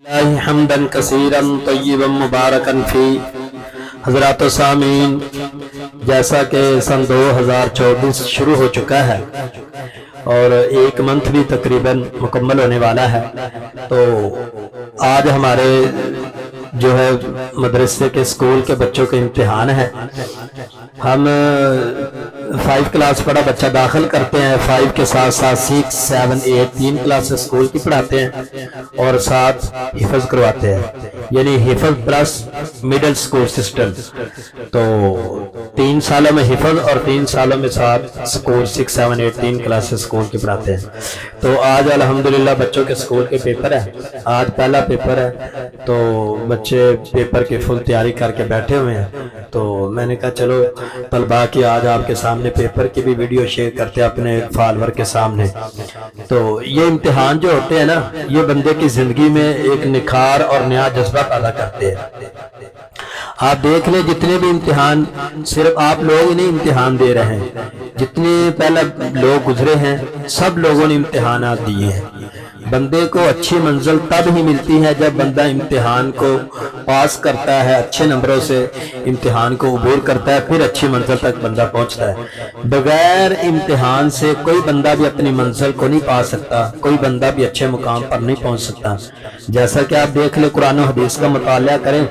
اللہ حمدا کثیرا طیبا مبارکا فی۔ حضرات و سامعین، جیسا کہ سن 2024 شروع ہو چکا ہے اور ایک منتھ بھی تقریباً مکمل ہونے والا ہے، تو آج ہمارے جو ہے مدرسے کے اسکول کے بچوں کے امتحان ہے۔ ہم 5 کلاس پڑھا بچہ داخل کرتے ہیں، 5 کے ساتھ ساتھ 6، 7، 8 3 کلاس اسکول کی پڑھاتے ہیں اور ساتھ حفظ کرواتے ہیں، یعنی حفظ پلس مڈل اسکول سسٹم۔ تو 3 سالوں میں حفظ اور 3 سالوں میں ساتھ اسکول 6، 7، 8 3 کلاس اسکول کی پڑھاتے ہیں۔ تو آج الحمدللہ بچوں کے اسکول کے پیپر ہے، آج پہلا پیپر ہے، تو بچے پیپر کی فل تیاری کر کے بیٹھے ہوئے ہیں۔ تو میں نے کہا چلو طلباء کی آج آپ کے سامنے پیپر کی بھی ویڈیو شیئر کرتے ہیں اپنے فالوور کے سامنے۔ تو یہ امتحان جو ہوتے ہیں نا، یہ بندے کی زندگی میں ایک نکھار اور نیا جذبہ پیدا کرتے ہیں۔ آپ دیکھ لیں جتنے بھی امتحان، صرف آپ لوگ ہی نہیں امتحان دے رہے ہیں، جتنے پہلے لوگ گزرے ہیں سب لوگوں نے امتحانات دیے ہیں۔ بندے کو اچھی منزل تب ہی ملتی ہے جب بندہ امتحان کو پاس کرتا ہے، اچھے نمبروں سے امتحان کو عبور کرتا ہے، پھر اچھی منزل تک بندہ پہنچتا ہے۔ بغیر امتحان سے کوئی بندہ بھی اپنی منزل کو نہیں پا سکتا، کوئی بندہ بھی اچھے مقام پر نہیں پہنچ سکتا۔ جیسا کہ آپ دیکھ لیں، قرآن و حدیث کا مطالعہ کریں،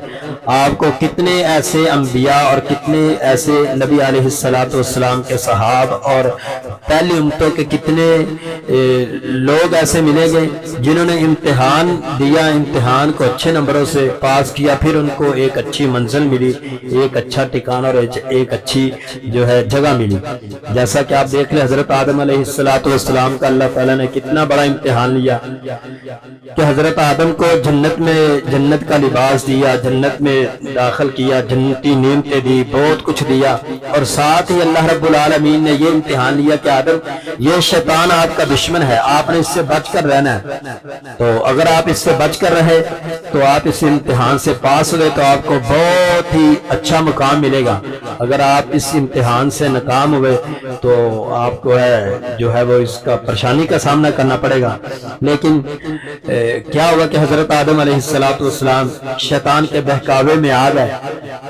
آپ کو کتنے ایسے انبیاء اور کتنے ایسے نبی علیہ السلام کے صحاب اور پہلی امتوں کے کتنے لوگ ایسے ملیں گے جنہوں نے امتحان دیا، امتحان کو اچھے نمبروں سے پاس کیا، پھر ان کو ایک اچھی منزل ملی، ایک اچھا ٹھکانہ اور ایک اچھی جو ہے جگہ ملی۔ جیسا کہ آپ دیکھ لیں حضرت آدم علیہ السلام کا اللہ تعالیٰ نے کتنا بڑا امتحان لیا کہ حضرت آدم کو جنت کا لباس دیا، جنت میں داخل کیا، جنتی نعمتیں دی، بہت کچھ دیا، اور ساتھ ہی اللہ رب العالمین نے یہ امتحان لیا کہ آدم یہ شیطان آپ کا دشمن ہے، آپ نے اس سے بچ کر رہنا ہے۔ تو اگر آپ اس سے بچ کر رہے تو آپ اس امتحان سے پاس ہوئے تو آپ کو بہت ہی اچھا مقام ملے گا۔ اگر آپ اس امتحان سے ناکام ہوئے تو آپ کو جو ہے وہ اس کا پریشانی کا سامنا کرنا پڑے گا۔ لیکن کیا ہوا کہ حضرت آدم علیہ السلام شیطان کے بہکاوے میں آ گئے،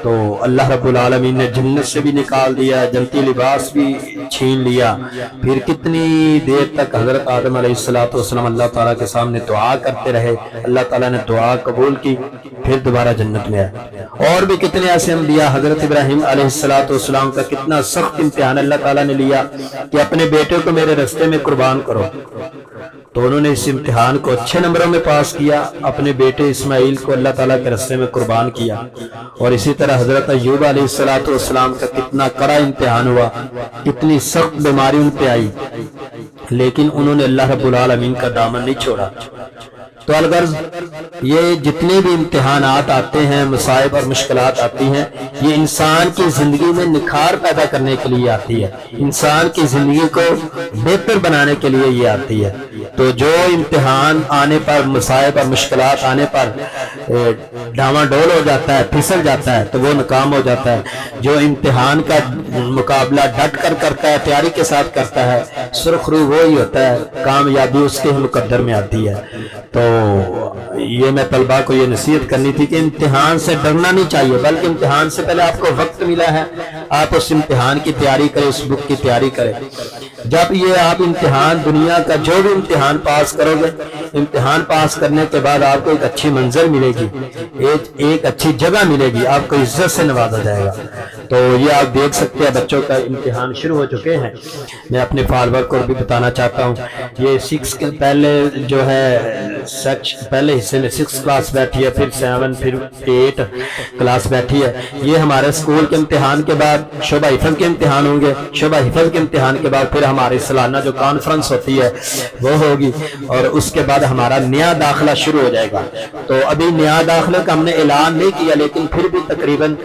تو اللہ رب العالمین نے جنت سے بھی نکال دیا، جنتی لباس بھی چھین لیا۔ پھر کتنی دیر تک حضرت آدم علیہ السلام اللہ تعالیٰ کے سامنے دعا کرتے رہے، اللہ تعالیٰ نے دعا قبول کی، پھر دوبارہ جنت میں آئے۔ اور بھی کتنے ایسے انبیاء، حضرت ابراہیم علیہ السلام کا کتنا سخت امتحان اللہ تعالیٰ نے لیا کہ اپنے بیٹے کو میرے رستے میں قربان کرو، تو انہوں نے اس امتحان کو اچھے نمبروں میں پاس کیا، اپنے بیٹے اسماعیل کو اللہ تعالیٰ کے رستے میں قربان کیا۔ اور اسی طرح حضرت ایوب علیہ السلام کا کتنا کڑا امتحان ہوا، کتنی سخت بیماری ان پہ آئی، لیکن انہوں نے اللہ رب العالمین کا دامن نہیں چھوڑا۔ تو الغرض یہ جتنے بھی امتحانات آتے ہیں، مصائب اور مشکلات آتی ہیں، یہ انسان کی زندگی میں نکھار پیدا کرنے کے لیے آتی ہے، انسان کی زندگی کو بہتر بنانے کے لیے یہ آتی ہے۔ تو جو امتحان آنے پر، مصائب اور مشکلات آنے پر ڈاواں ڈول ہو جاتا ہے، پھسل جاتا ہے، تو وہ ناکام ہو جاتا ہے۔ جو امتحان کا مقابلہ ڈٹ کر کرتا ہے، تیاری کے ساتھ کرتا ہے، سرخ روح وہی ہوتا ہے، کامیابی اس کے مقدر میں آتی ہے۔ تو یہ میں طلباء کو یہ نصیحت کرنی تھی کہ امتحان سے ڈرنا نہیں چاہیے، بلکہ امتحان سے پہلے آپ کو وقت ملا ہے، آپ اس امتحان کی تیاری کریں، اس بک کی تیاری کریں۔ جب یہ آپ امتحان، دنیا کا جو بھی امتحان پاس کرو گے، امتحان پاس کرنے کے بعد آپ کو ایک اچھی منزل ملے گی، ایک اچھی جگہ ملے گی، آپ کو عزت سے نوازا جائے گا۔ تو یہ آپ دیکھ سکتے ہیں بچوں کا امتحان شروع ہو چکے ہیں۔ میں اپنے فالوور کو بھی بتانا چاہتا ہوں، یہ 6 کے پہلے جو ہے پہلے حصے میں 6 کلاس بیٹھی ہے، پھر 7، پھر 8 کلاس بیٹھی ہے۔ یہ ہمارے اسکول کے امتحان کے بعد شعبہ حفظ کے امتحان ہوں گے، شعبہ حفظ کے امتحان کے بعد پھر ہماری سالانہ جو کانفرنس ہوتی ہے وہ ہوگی، اور اس کے بعد ہمارا نیا داخلہ شروع ہو جائے گا۔ تو ابھی نیا داخلے کا ہم نے اعلان نہیں کیا، لیکن پھر بھی تقریباً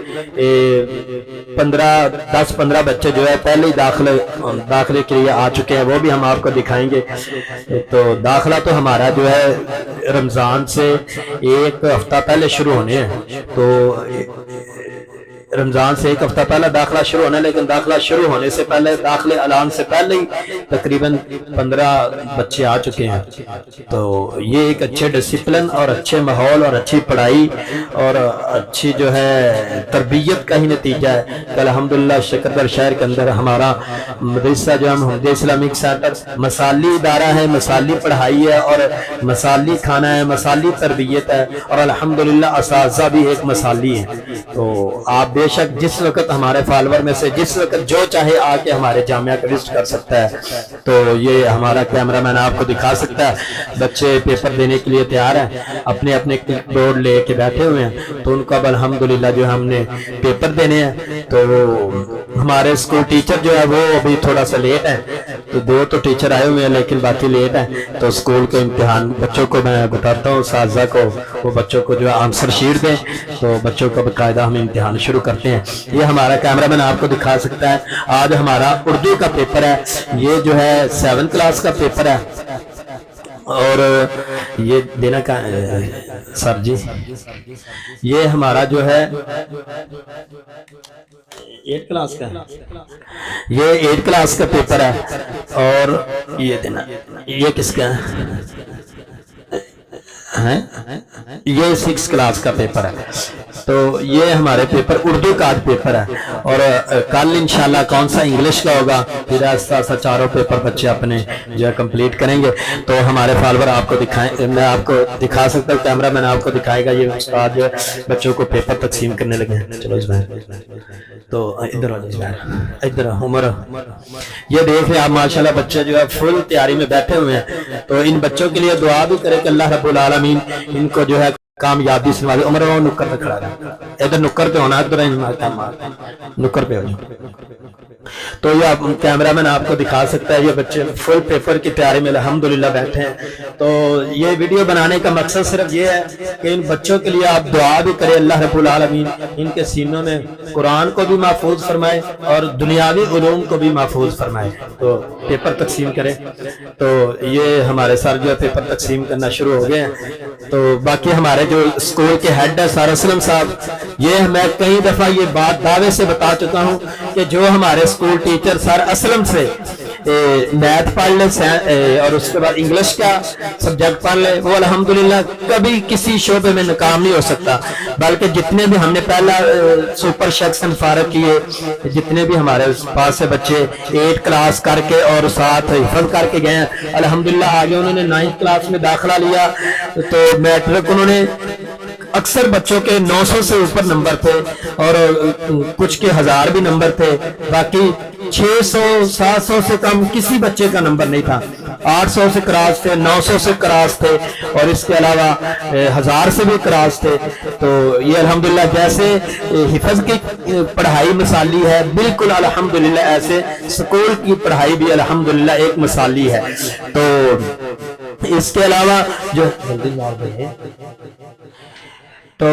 10-15 بچے جو ہے پہلے ہی داخلے کے لیے آ چکے ہیں، وہ بھی ہم آپ کو دکھائیں گے۔ تو داخلہ تو ہمارا جو ہے رمضان سے 1 ہفتہ پہلے شروع ہونے ہیں، تو رمضان سے ایک ہفتہ پہلے داخلہ شروع ہونا ہے، لیکن داخلہ شروع ہونے سے پہلے، داخلے اعلان سے پہلے ہی تقریباً 15 بچے آ چکے ہیں۔ تو یہ ایک اچھے ڈسپلن اور اچھے ماحول اور اچھی پڑھائی اور اچھی جو ہے تربیت کا ہی نتیجہ ہے کہ الحمدللہ شکردر شہر کے اندر ہمارا مدرسہ جو ہے محمدیہ اسلامک سینٹر مثالی ادارہ ہے، مثالی پڑھائی ہے اور مثالی کھانا ہے، مثالی تربیت ہے، اور الحمدللہ اساتذہ بھی ایک مثالی ہے۔ تو آپ بے شک جس وقت ہمارے فالوور میں سے جس وقت جو چاہے آ کے ہمارے جامعہ کا وزٹ کر سکتا ہے۔ تو یہ ہمارا کیمرہ مین آپ کو دکھا سکتا ہے، بچے پیپر دینے کے لیے تیار ہیں، اپنے اپنے کلک بورڈ لے کے بیٹھے ہوئے ہیں۔ تو ان کو اب الحمدللہ جو ہم نے پیپر دینے ہیں، تو ہمارے اسکول ٹیچر جو ہے وہ ابھی تھوڑا سا لیٹ ہے، تو 2 تو ٹیچر آئے ہوئے ہیں لیکن باقی لیٹ ہیں۔ تو اسکول کے امتحان بچوں کو میں بتاتا ہوں، اساتذہ کو وہ بچوں کو جو ہے آنسر شیٹ دیں، تو بچوں کا باقاعدہ ہم امتحان شروع کرتے ہیں۔ یہ ہمارا کیمرہ مین آپ کو دکھا سکتا ہے، آج ہمارا اردو کا پیپر ہے، یہ جو ہے 7 کلاس کا پیپر ہے، اور یہ دینا کا سر جی یہ ہمارا جو ہے 8 کلاس کا، یہ 8 کلاس کا پیپر ہے، اور یہ دینا یہ کس کا ہے، یہ 6 کلاس کا پیپر ہے۔ تو یہ ہمارے پیپر اردو کا آج پیپر ہے، اور کل انشاءاللہ کون سا انگلش کا ہوگا، پھر آہستہ آہستہ چاروں پیپر بچے اپنے جو ہے کمپلیٹ کریں گے۔ تو ہمارے فالوور آپ کو دکھائیں، میں آپ کو دکھا سکتا ہوں، کیمرہ مین آپ کو دکھائے گا، یہ استاد جو ہے بچوں کو پیپر تقسیم کرنے لگے ہیں۔ چلو اس بار تو ادھر آ جائیں، ادھر عمر، یہ دیکھ رہے آپ ماشاءاللہ بچے جو ہے فل تیاری میں بیٹھے ہوئے ہیں۔ تو ان بچوں کے لیے دعا بھی کرے کہ اللہ رب العالمین ان کو جو ہے کامیابی سنوا دے۔ عمر وہ نکر پہ کھڑا رہا، ادھر نکر پہ ہونا، ادھر نکر پہ ہو جائے۔ تو یہ کیمرہ مین آپ کو دکھا سکتا ہے، یہ بچے فل پیپر کی تیاری میں الحمدللہ بیٹھے ہیں۔ تو یہ ویڈیو بنانے کا مقصد صرف یہ ہے کہ ان بچوں کے لیے آپ دعا بھی کریں، اللہ رب العالمین ان کے سینوں میں قرآن کو بھی محفوظ فرمائے اور دنیاوی علوم کو بھی محفوظ فرمائے۔ تو پیپر تقسیم کریں۔ تو یہ ہمارے سر جو ہے پیپر تقسیم کرنا شروع ہو گئے ہیں۔ تو باقی ہمارے جو اسکول کے ہیڈ ہے سر اسلم صاحب، یہ میں کئی دفعہ یہ بات دعوے سے بتا چکا ہوں کہ جو ہمارے اسکول ٹیچر سر اسلم سے میتھ پڑھ لے اور اس کے بعد انگلش کا سبجیکٹ پڑھ لے، وہ الحمدللہ کبھی کسی شعبے میں ناکام نہیں ہو سکتا۔ بلکہ جتنے بھی ہم نے پہلا سپر سیکشن فارغ کیے، جتنے بھی ہمارے پاس سے بچے 8 کلاس کر کے اور ساتھ حفظ کر کے گئے ہیں، الحمدللہ آگے انہوں نے 9 کلاس میں داخلہ لیا، تو میٹرک انہوں نے اکثر بچوں کے 900 سے اوپر نمبر تھے اور کچھ کے 1000 بھی نمبر تھے، باقی 600 700 سے کم کسی بچے کا نمبر نہیں تھا۔ 800 سے کراس تھے، 900 سے کراس تھے، اور اس کے علاوہ 1000 سے بھی کراس تھے۔ تو یہ الحمدللہ جیسے حفظ کی پڑھائی مثالی ہے، بالکل الحمدللہ ایسے سکول کی پڑھائی بھی الحمدللہ ایک مثالی ہے۔ تو اس کے علاوہ جو تو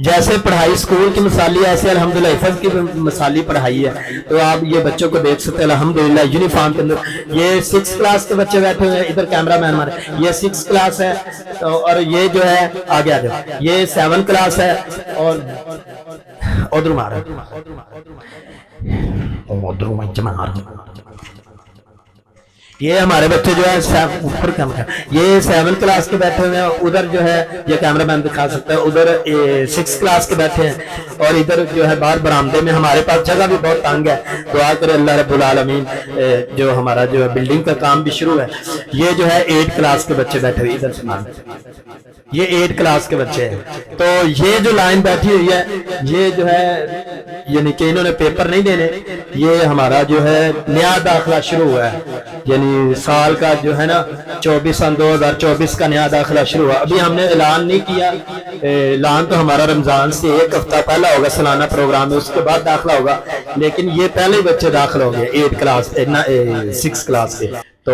جیسے پڑھائی اسکول کی مثالی ہے، ایسے الحمدللہ حفظ کی مثالی پڑھائی ہے۔ تو آپ یہ بچوں کو دیکھ سکتے ہیں الحمدللہ یونیفارم کے اندر۔ یہ 6 کلاس کے بچے بیٹھے ہوئے ہیں، ادھر کیمرہ مین ہمارے، یہ 6 کلاس ہے، اور یہ جو ہے آگے آ جاؤ، یہ 7 کلاس ہے، اور ادھر مارا یہ ہمارے بچے جو ہے اوپر کیمرہ، یہ 7 کلاس کے بیٹھے ہوئے ہیں، ادھر جو ہے یہ کیمرہ مین دکھا سکتا ہے، ادھر 6 کلاس کے بیٹھے ہیں، اور ادھر جو ہے باہر برآمدے میں ہمارے پاس جگہ بھی بہت تنگ ہے۔ دعا کرے اللہ رب العالمین، جو ہمارا جو ہے بلڈنگ کا کام بھی شروع ہے۔ یہ جو ہے 8 کلاس کے بچے بیٹھے ہوئے، ادھر سے یہ 8 کلاس کے بچے ہیں۔ تو یہ جو لائن بیٹھی ہوئی ہے، یہ جو ہے یعنی کہ انہوں نے پیپر نہیں دینے، یہ ہمارا جو ہے نیا داخلہ شروع ہوا ہے، یعنی سال کا جو ہے نا 2024 کا نیا داخلہ شروع ہوا۔ ابھی ہم نے اعلان نہیں کیا، اعلان تو ہمارا رمضان سے 1 ہفتہ پہلا ہوگا، سالانہ پروگرام میں، اس کے بعد داخلہ ہوگا، لیکن یہ پہلے ہی بچے داخل ہوں گے 8 کلاس 6 کلاس کے۔ تو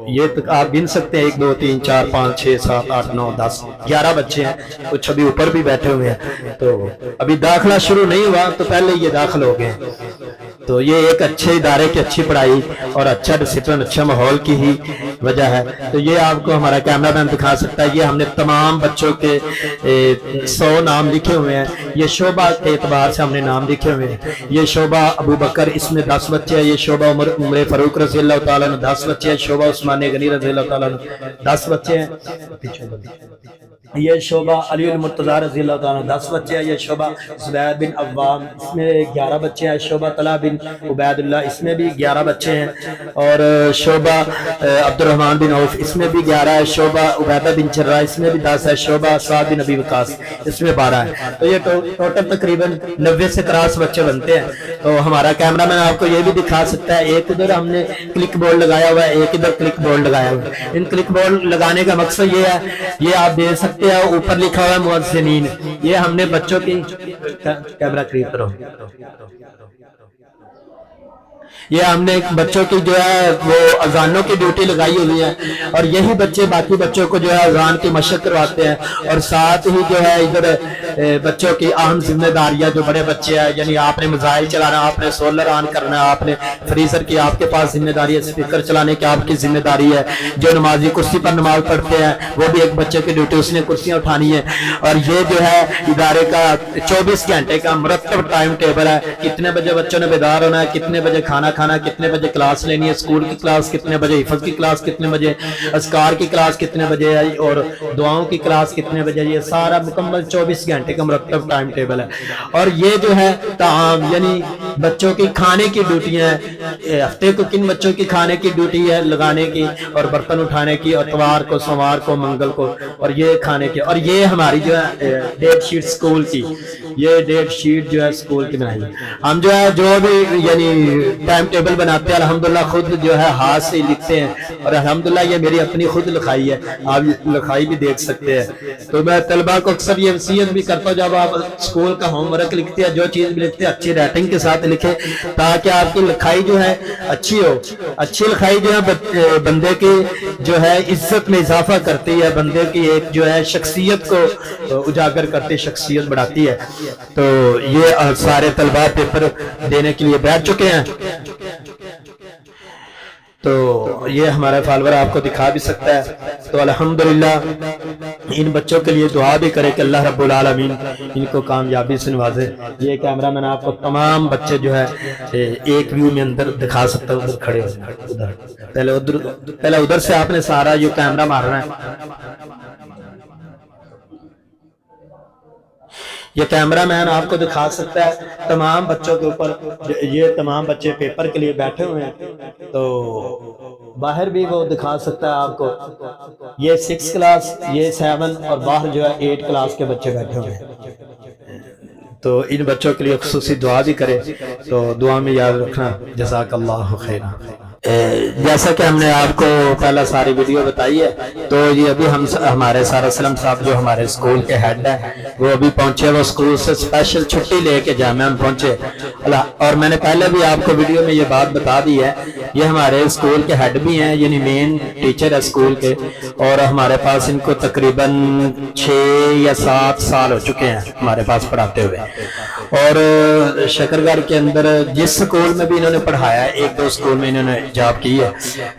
یہ تک آپ گن سکتے ہیں 1 2 3 4 5 6 7 8 9 10 11 بچے ہیں، کچھ ابھی اوپر بھی بیٹھے ہوئے ہیں۔ تو ابھی داخلہ شروع نہیں ہوا تو پہلے یہ داخل ہو گئے۔ تو یہ ایک اچھے ادارے کی اچھی پڑھائی اور اچھا ڈسپلن اچھا ماحول کی ہی وجہ ہے. تو یہ آپ کو ہمارا کیمرہ مین دکھا سکتا ہے. یہ ہم نے تمام بچوں کے 100 نام لکھے ہوئے ہیں. یہ شعبہ کے اعتبار سے ہم نے نام لکھے ہوئے ہیں. یہ شعبہ ابو بکر اس میں 10 بچے ہیں. یہ شعبہ عمر فاروق رضی اللہ تعالیٰ عنہ 10 بچے ہیں. شعبہ عثمان غنی رضی اللہ تعالیٰ عنہ 10 بچے ہیں. یہ شعبہ علی المرتضی رضی اللہ تعالیٰ عنہ 10 بچے ہیں. یہ شعبہ زبیر بن عوام اس میں 11 بچے ہیں. شعبہ طلحہ بن عبید اللہ اس میں بھی 11 بچے ہیں. اور شعبہ عبد الرحمن بن عوف اس میں بھی 11 ہے. شعبہ عبیدہ بن جراح اس میں بھی 10 ہے. شعبہ سعد بن ابی وقاص اس میں 12 ہے. تو یہ ٹوٹل تقریباً 90 سے 83 بچے بنتے ہیں. تو ہمارا کیمرہ مین آپ کو یہ بھی دکھا سکتا ہے. ایک ادھر ہم نے کلک بورڈ لگایا ہوا ہے, ایک ادھر کلک بورڈ لگایا ہوا ہے. ان کلک بورڈ لگانے کا مقصد یہ ہے, یہ آپ دیکھ سکتے ہیں اوپر لکھا ہوا ہے مؤذنین. یہ ہم نے بچوں کی کیمرہ قریب کرو, یہ ہم نے بچوں کی جو ہے وہ اذانوں کی ڈیوٹی لگائی ہوئی ہے. اور یہی بچے باقی بچوں کو جو ہے اذان کی مشق کرواتے ہیں. اور ساتھ ہی جو ہے ادھر بچوں کی اہم ذمہ داریاں جو بڑے بچے ہیں, یعنی آپ نے میزائل چلانا, آپ نے سولر آن کرنا, آپ نے فریزر کی آپ کے پاس ذمہ داری ہے, اسپیکر چلانے کی آپ کی ذمہ داری ہے. جو نمازی کرسی پر نماز پڑھتے ہیں وہ بھی ایک بچے کی ڈیوٹی, اس نے کرسیاں اٹھانی ہے. اور یہ جو ہے ادارے کا 24 گھنٹے کا مرتب ٹائم ٹیبل ہے. کتنے بجے بچوں نے بیدار ہونا ہے, کتنے بجے کھانا کھانا, کتنے بجے کلاس لینی ہے, اسکول کی کلاس کتنے بجے, حفظ کی کلاس کتنے بجے, اذکار کی کلاس کتنے بجے ہے, اور دعاؤں کی کلاس کتنے بجے. یہ سارا مکمل 24 گھنٹے کا مرتب ٹائم ٹیبل ہے. اور یہ جو ہے طعام یعنی بچوں کی کھانے کی ڈیوٹیاں ہیں. ہفتے کو کن بچوں کی کھانے کی ڈیوٹی ہے لگانے کی, اور برتن اٹھانے کی, اور اتوار کو, سوموار کو, منگل کو, اور یہ کھانے کی. اور یہ ہماری جو ہے ڈیٹ شیٹ اسکول کی, یہ ڈیٹ شیٹ جو ہے اسکول کی بنائی. ہم جو ہے جو بھی یعنی ٹائم ٹیبل بناتے ہیں الحمدللہ خود جو ہے ہاتھ سے لکھتے ہیں. اور الحمدللہ یہ میری اپنی خود لکھائی ہے, آپ لکھائی بھی دیکھ سکتے ہیں. تو میں طلبہ کو اکثر یہ وصیت بھی کرتا ہوں, جب آپ اسکول کا ہوم ورک لکھتے ہیں, جو چیز بھی لکھتے ہیں, اچھی رائٹنگ کے ساتھ لکھیں تاکہ آپ کی لکھائی جو ہے اچھی ہو. اچھی لکھائی جو ہے بندے کی جو ہے عزت میں اضافہ کرتی ہے, بندے کی ایک جو ہے شخصیت کو اجاگر کرتی, شخصیت بڑھاتی ہے. تو یہ سارے طلبہ پیپر دینے کے لیے بیٹھ چکے ہیں. تو یہ ہمارا فالور آپ کو دکھا بھی سکتا ہے. تو الحمدللہ ان بچوں کے لیے دعا بھی کرے کہ اللہ رب العالمین ان کو کامیابی سے نوازے. یہ کیمرہ میں آپ کو تمام بچے جو ہے ایک ویو میں اندر دکھا سکتا ہوں. ادھر کھڑے ہو, پہلے ادھر سے آپ نے سارا یہ کیمرہ مارنا ہے. یہ کیمرہ مین آپ کو دکھا سکتا ہے تمام بچوں کے اوپر. یہ تمام بچے پیپر کے لیے بیٹھے ہوئے ہیں, تو باہر بھی وہ دکھا سکتا ہے آپ کو. یہ 6 کلاس, یہ 7, اور باہر جو ہے 8 کلاس کے بچے بیٹھے ہوئے ہیں. تو ان بچوں کے لیے خصوصی دعا بھی کرے. تو دعا میں یاد رکھنا. جزاک اللہ خیر. جیسا کہ ہم نے آپ کو پہلا ساری ویڈیو بتائی ہے, تو یہ ابھی ہمارے سارا سلم صاحب جو ہمارے اسکول کے ہیڈ ہیں وہ ابھی پہنچے. وہ اسکول سے اسپیشل چھٹی لے کے جامعہ میں پہنچے. اور میں نے پہلے بھی آپ کو ویڈیو میں یہ بات بتا دی ہے, یہ ہمارے اسکول کے ہیڈ بھی ہیں, یعنی مین ٹیچر ہے اسکول کے. اور ہمارے پاس ان کو تقریباً 6 یا 7 سال ہو چکے ہیں ہمارے پاس پڑھاتے ہوئے. اور شکرگڑھ کے اندر جس اسکول میں بھی انہوں نے پڑھایا ہے, 1-2 اسکول میں انہوں نے جاب کی ہے.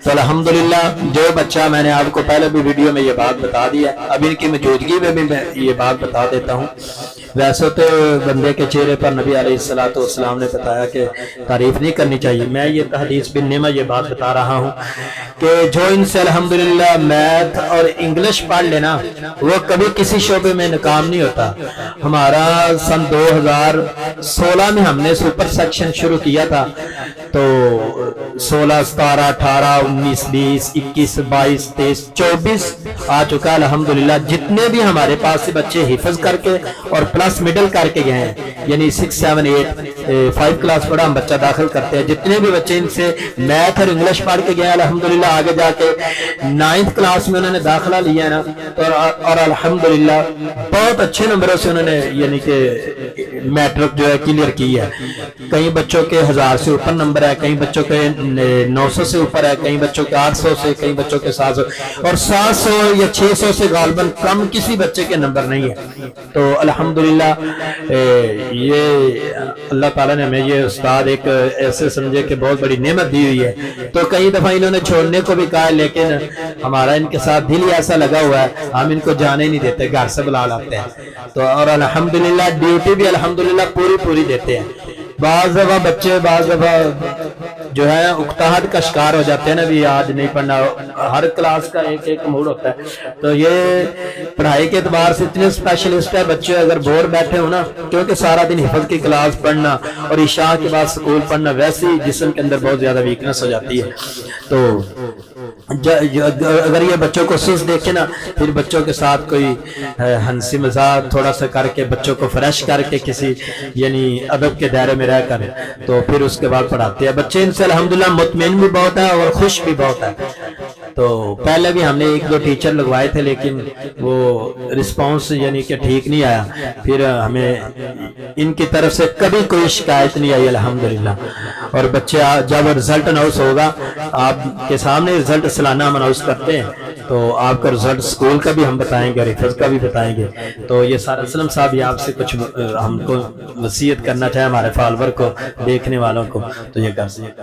تو الحمدللہ جو بچہ, میں نے آپ کو پہلے بھی ویڈیو میں یہ بات بتا دی ہے, اب ان کی موجودگی میں بھی میں یہ بات بتا دیتا ہوں. ویسے تو بندے کے چہرے پر نبی علیہ السلام نے بتایا کہ تعریف نہیں کرنی چاہیے. میں یہ تحدیث بن نعمہ یہ بات بتا رہا ہوں کہ جو ان سے الحمدللہ میتھ اور انگلش پڑھ لینا, وہ کبھی کسی شعبے میں ناکام نہیں ہوتا. ہمارا سن 2016 میں ہم نے سپر سیکشن شروع کیا تھا. تو 16, 17, 18, 19, 20, 21, 22, 23, 24 آ چکا الحمدللہ. جتنے بھی ہمارے پاس سے بچے حفظ کر کے اور پلس مڈل کر کے گئے ہیں, یعنی 6, 7, 8, 5 کلاس پڑھا ہم بچہ داخل کرتے ہیں. جتنے بھی بچے ان سے میتھ اور انگلش پڑھ کے گئے ہیں الحمدللہ, آگے جا کے 9th کلاس میں انہوں نے داخلہ لیا ہے نا. اور الحمدللہ بہت اچھے نمبروں سے انہوں نے یعنی کہ میٹرک جو ہے کلیئر کی ہے. کئی بچوں کے 1000 سے اوپر نمبر ہے, کئی بچوں کے 900 سے اوپر ہے, کئی بچوں کے 800 سے, کئی بچوں کے 700, اور 700 یا 600 سے غالباً کم کسی بچے کے نمبر نہیں ہے. تو الحمدللہ الحمدللہ یہ اللہ تعالیٰ نے ہمیں یہ استاد ایک ایسے سمجھے کہ بہت بڑی نعمت دی ہوئی ہے. تو کئی دفعہ انہوں نے چھوڑنے کو بھی کہا لیکن ہمارا ان کے ساتھ دل ہی ایسا لگا ہوا ہے ہم ان کو جانے نہیں دیتے, گھر سے بلا لاتے ہیں. تو اور الحمدللہ ڈیوٹی بھی الحمدللہ پوری دیتے ہیں. بعض دفعہ بچے بعض دفعہ جو ہے اکتاہٹ کا شکار ہو جاتے ہیں نا, بھی آج نہیں پڑھنا, ہر کلاس کا ایک موڈ ہوتا ہے. تو یہ پڑھائی کے اعتبار سے اتنے اسپیشلسٹ ہے بچے, اگر بور بیٹھے ہو نا, کیونکہ سارا دن حفظ کی کلاس پڑھنا اور عشاء کے بعد سکول پڑھنا, ویسے ہی جسم کے اندر بہت زیادہ ویکنس ہو جاتی ہے. تو اگر یہ بچوں کو سست دیکھے نا, پھر بچوں کے ساتھ کوئی ہنسی مزاح تھوڑا سا کر کے بچوں کو فریش کر کے کسی یعنی ادب کے دائرے میں رہ کر تو پھر اس کے بعد پڑھاتے ہیں بچے. ان سے الحمدللہ مطمئن بھی بہت ہے اور خوش بھی بہت ہے. تو پہلے بھی ہم نے 1-2 ٹیچر لگوائے تھے لیکن وہ رسپانس یعنی کہ ٹھیک نہیں آیا. پھر ہمیں ان کی طرف سے کبھی کوئی شکایت نہیں آئی الحمدللہ. اور بچے جب رزلٹ اناؤنس ہوگا, آپ کے سامنے رزلٹ سالانہ ہم اناؤنس کرتے ہیں, تو آپ کا رزلٹ سکول کا بھی ہم بتائیں گے اور حفظ کا بھی بتائیں گے. تو یہ سارا اسلم صاحب یہ آپ سے کچھ ہم کو وصیت کرنا چاہے ہمارے فالوور کو, دیکھنے والوں کو, تو یہ کر سکتے.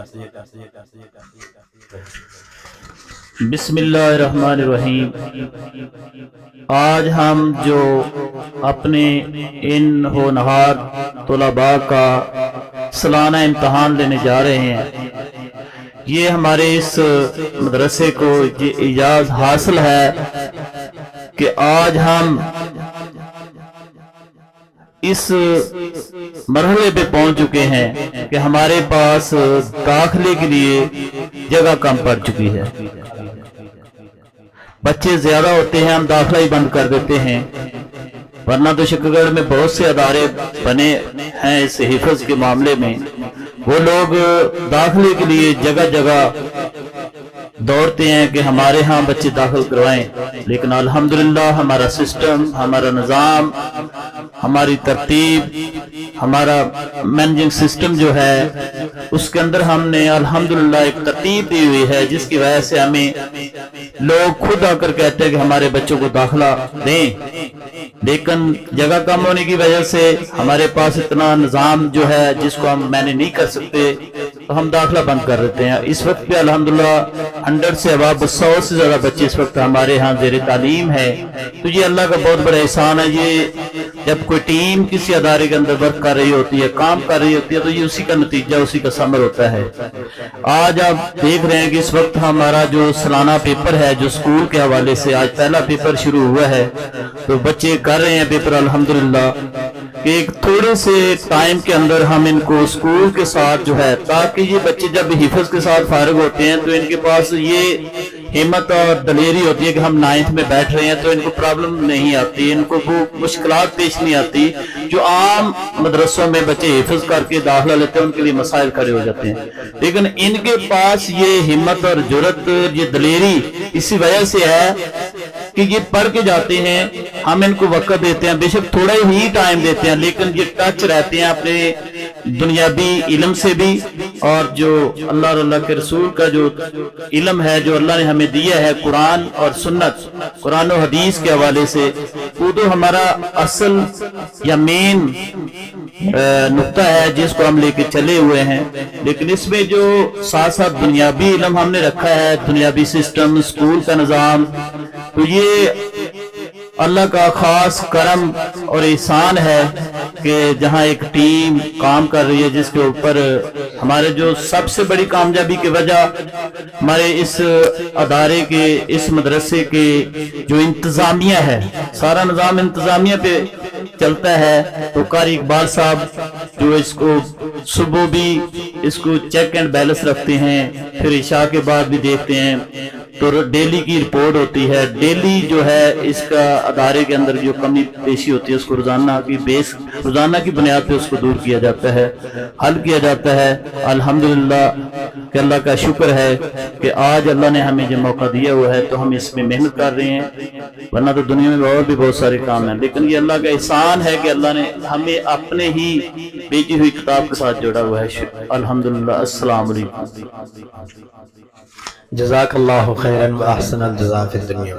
بسم اللہ الرحمن الرحیم. آج ہم جو اپنے ان ہونہار طلباء کا سالانہ امتحان لینے جا رہے ہیں, یہ ہمارے اس مدرسے کو یہ اعزاز حاصل ہے کہ آج ہم اس مرحلے پہ پہنچ چکے ہیں کہ ہمارے پاس داخلے کے لیے جگہ کم پڑ چکی ہے. بچے زیادہ ہوتے ہیں, ہم داخلہ ہی بند کر دیتے ہیں, ورنہ تو شکرگڑھ میں بہت سے ادارے بنے ہیں اس حفظ کے معاملے میں. وہ لوگ داخلے کے لیے جگہ جگہ دوڑتے ہیں کہ ہمارے ہاں بچے داخل کروائیں, لیکن الحمدللہ ہمارا سسٹم, ہمارا نظام, ہماری ترتیب, ہمارا مینجنگ سسٹم جو ہے اس کے اندر ہم نے الحمدللہ ایک ترتیب دی ہوئی ہے, جس کی وجہ سے ہمیں لوگ خود آ کر کہتے ہیں کہ ہمارے بچوں کو داخلہ دیں. لیکن جگہ کم ہونے کی وجہ سے ہمارے پاس اتنا نظام جو ہے جس کو ہم مینج نہیں کر سکتے, تو ہم داخلہ بند کر دیتے ہیں. اس وقت پہ الحمدللہ 100 سے اباب 100 سے زیادہ بچے اس وقت ہمارے ہاں زیر تعلیم ہے. تو یہ اللہ کا بہت بڑا احسان ہے. یہ جب کوئی ٹیم کسی ادارے کے اندر ورک کر رہی ہوتی ہے, کام کر رہی ہوتی ہے, تو یہ اسی کا نتیجہ, اسی کا ثمر ہوتا ہے. آج آپ دیکھ رہے ہیں کہ اس وقت ہمارا جو سالانہ پیپر ہے جو سکول کے حوالے سے آج پہلا پیپر شروع ہوا ہے, تو بچے کر رہے ہیں پیپر الحمدللہ کہ ایک تھوڑے سے ٹائم کے اندر ہم ان کو سکول کے ساتھ جو ہے, تاکہ یہ بچے جب حفظ کے ساتھ فارغ ہوتے ہیں تو ان کے پاس یہ ہمت اور دلیری ہوتی ہے کہ ہم 9th میں بیٹھ رہے ہیں, تو ان کو پرابلم نہیں آتی, ان کو وہ مشکلات پیش نہیں آتی جو عام مدرسوں میں بچے حفظ کر کے داخلہ لیتے ہیں ان کے لیے مسائل کھڑے ہو جاتے ہیں. لیکن ان کے پاس یہ ہمت اور جرت, یہ دلیری اسی وجہ سے ہے کہ یہ پڑھ کے جاتے ہیں, ہم ان کو وقت دیتے ہیں, بے شک تھوڑا ہی ٹائم دیتے ہیں, لیکن یہ ٹچ رہتے ہیں اپنے دنیاوی علم سے بھی, اور جو اللہ اور اللہ کے رسول کا جو علم ہے جو اللہ نے ہمیں دیا ہے قرآن اور سنت, قرآن و حدیث کے حوالے سے, وہ تو ہمارا اصل یا مین نقطہ ہے جس کو ہم لے کے چلے ہوئے ہیں. لیکن اس میں جو ساتھ ساتھ دنیاوی علم ہم نے رکھا ہے, دنیاوی سسٹم, سکول کا نظام, تو یہ اللہ کا خاص کرم اور احسان ہے کہ جہاں ایک ٹیم کام کر رہی ہے جس کے اوپر ہمارے جو سب سے بڑی کامیابی کی وجہ ہمارے اس ادارے کے, اس مدرسے کے جو انتظامیہ ہے, سارا نظام انتظامیہ پہ چلتا ہے. تو قاری اقبال صاحب جو اس کو صبح بھی اس کو چیک اینڈ بیلنس رکھتے ہیں, پھر عشاء کے بعد بھی دیکھتے ہیں, تو ڈیلی کی رپورٹ ہوتی ہے, ڈیلی جو ہے اس کا ادارے کے اندر جو کمی پیشی ہوتی ہے اس کو روزانہ کی بنیاد پہ اس کو دور کیا جاتا ہے, حل کیا جاتا ہے. الحمدللہ کہ اللہ کا شکر ہے کہ آج اللہ نے ہمیں جو موقع دیا ہوا ہے تو ہم اس میں محنت کر رہے ہیں, ورنہ تو دنیا میں اور بھی بہت سارے کام ہیں. لیکن یہ اللہ کا احسان ہے کہ اللہ نے ہمیں اپنے ہی بھیجی ہوئی کتاب کے ساتھ جوڑا ہوا ہے. الحمدللہ. السلام علیکم. جزاک اللہ خیرا و احسن الجزاء فی الدنیا.